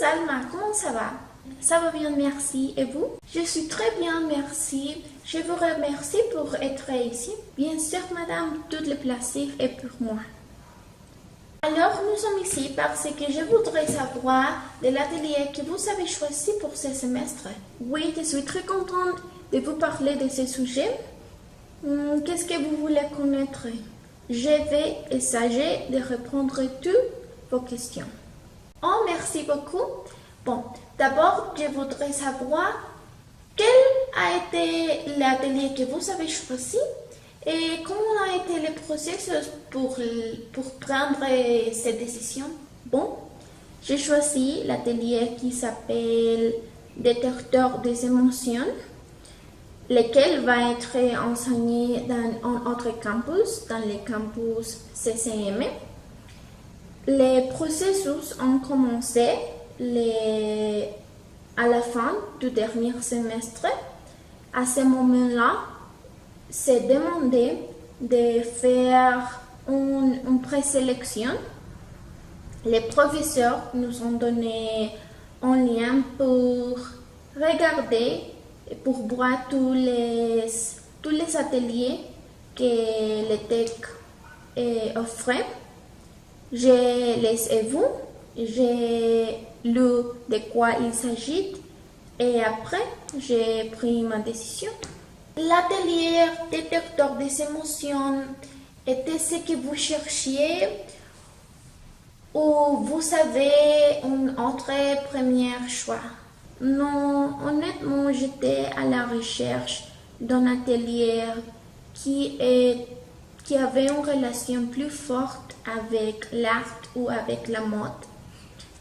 Salma, comment ça va? Ça va bien, merci. Et vous? Je suis très bien, merci. Je vous remercie pour être ici. Bien sûr, madame, tout le plaisir est pour moi. Alors, nous sommes ici parce que je voudrais savoir de l'atelier que vous avez choisi pour ce semestre. Oui, je suis très contente de vous parler de ce sujet. Qu'est-ce que vous voulez connaître? Je vais essayer de répondre à toutes vos questions. Oh, merci beaucoup. Bon, d'abord, je voudrais savoir quel a été l'atelier que vous avez choisi et comment a été le processus pour prendre cette décision. Bon, j'ai choisi l'atelier qui s'appelle Détecteur des émotions, lequel va être enseigné dans un autre campus, dans le campus CCM. Les processus ont commencé à la fin du dernier semestre. À ce moment-là, c'est demandé de faire une présélection. Les professeurs nous ont donné un lien pour regarder et pour voir tous les ateliers que le TEC offrait. Je les ai vus, j'ai lu de quoi il s'agit et après j'ai pris ma décision. L'atelier détecteur des émotions était ce que vous cherchiez ou vous avez un autre premier choix? Non, honnêtement, j'étais à la recherche d'un atelier qui avait une relation plus forte avec l'art ou avec la mode.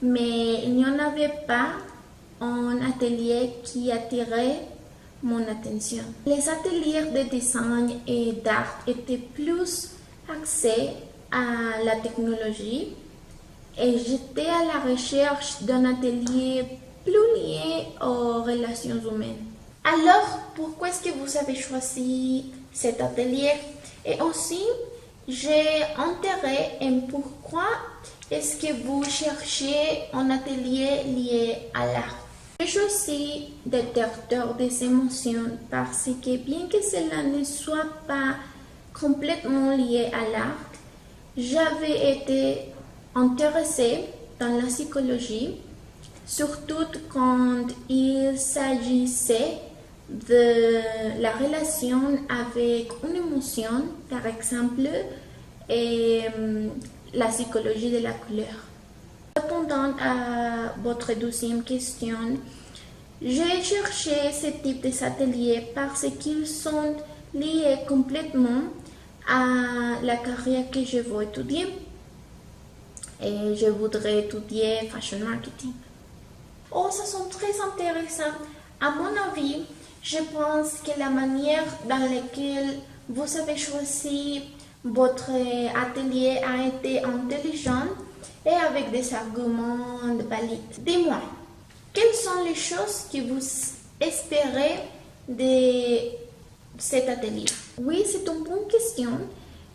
Mais il n'y en avait pas un atelier qui attirait mon attention. Les ateliers de design et d'art étaient plus axés à la technologie et j'étais à la recherche d'un atelier plus lié aux relations humaines. Alors, pourquoi est-ce que vous avez choisi cet atelier? Et aussi, j'ai intérêt en pourquoi est-ce que vous cherchez un atelier lié à l'art. Je choisis détecteur des émotions parce que bien que cela ne soit pas complètement lié à l'art, j'avais été intéressée dans la psychologie, surtout quand il s'agissait de la relation avec une émotion, par exemple, et la psychologie de la couleur. Répondant à votre deuxième question, j'ai cherché ce type d'ateliers parce qu'ils sont liés complètement à la carrière que je veux étudier. Et je voudrais étudier fashion marketing. Oh, ça sont très intéressant. À mon avis, je pense que la manière dans laquelle vous avez choisi votre atelier a été intelligente et avec des arguments valides. Dis-moi, quelles sont les choses que vous espérez de cet atelier? Oui, c'est une bonne question.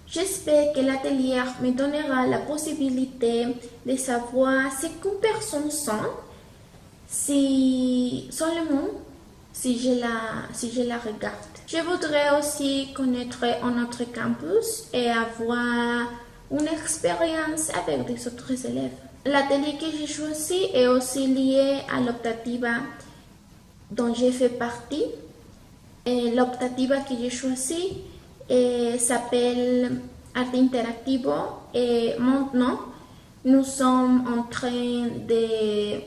J'espère que l'atelier me donnera la possibilité de savoir ce qu'une personne sent seulement si je la regarde. Je voudrais aussi connaître un autre campus et avoir une expérience avec des autres élèves. L'atelier que j'ai choisi est aussi lié à l'optativa dont j'ai fait partie. Et l'optativa que j'ai choisi s'appelle Arte Interactivo et maintenant nous sommes en train de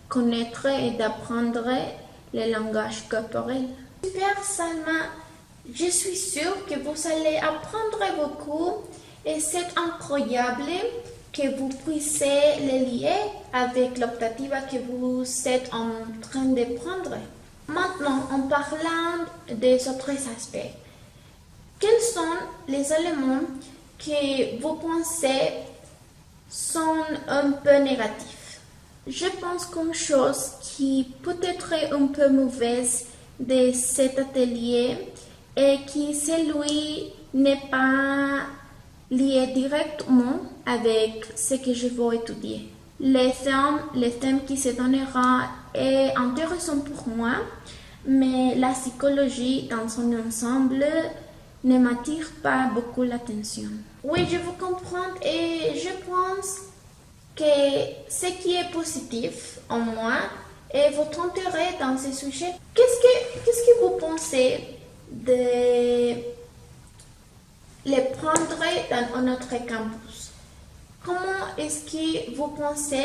connaître et d'apprendre le langage corporel. Super Salma, je suis sûre que vous allez apprendre beaucoup et c'est incroyable que vous puissiez le lier avec l'optativa que vous êtes en train de prendre. Maintenant, en parlant des autres aspects, quels sont les éléments que vous pensez sont un peu négatifs? Je pense qu'une chose qui peut être un peu mauvaise de cet atelier est que celui n'est pas lié directement avec ce que je veux étudier. les thèmes qui se donneront est intéressant pour moi, mais la psychologie dans son ensemble ne m'attire pas beaucoup l'attention. Oui, je vous comprends et je pense que ce qui est positif en moi est votre intérêt dans ces sujets. Qu'est-ce que vous pensez de les prendre dans notre campus? Comment est-ce que vous pensez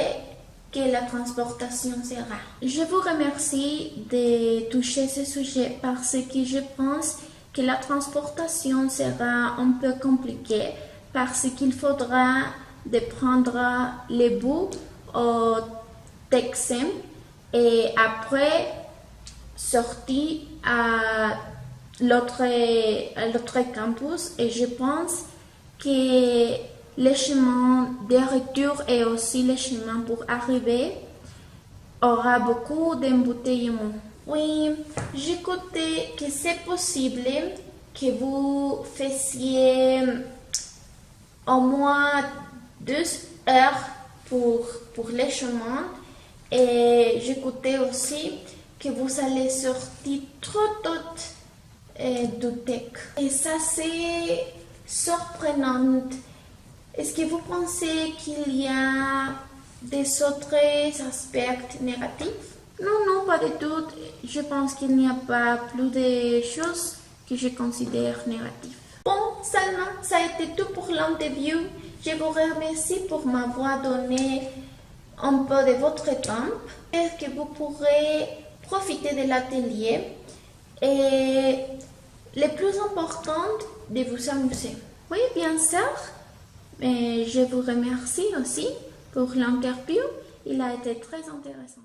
que la transportation sera? Je vous remercie de toucher ce sujet parce que je pense que la transportation sera un peu compliquée parce qu'il faudra de prendre les bouts au Texem et après sortir à l'autre campus et je pense que le chemin de retour et aussi le chemin pour arriver aura beaucoup d'embouteillement. Oui, j'écoutais que c'est possible que vous fassiez au moins 2 heures pour les chemins et j'écoutais aussi que vous allez sortir trop tôt du tech. Et ça c'est surprenant. Est-ce que vous pensez qu'il y a des autres aspects négatifs? Non, pas du tout. Je pense qu'il n'y a pas plus de choses que je considère négatives. Bon, Salma, ça a été tout pour l'interview. Je vous remercie pour m'avoir donné un peu de votre temps. J'espère que vous pourrez profiter de l'atelier et le plus important, de vous amuser. Oui, bien sûr. Mais je vous remercie aussi pour l'interview. Il a été très intéressant.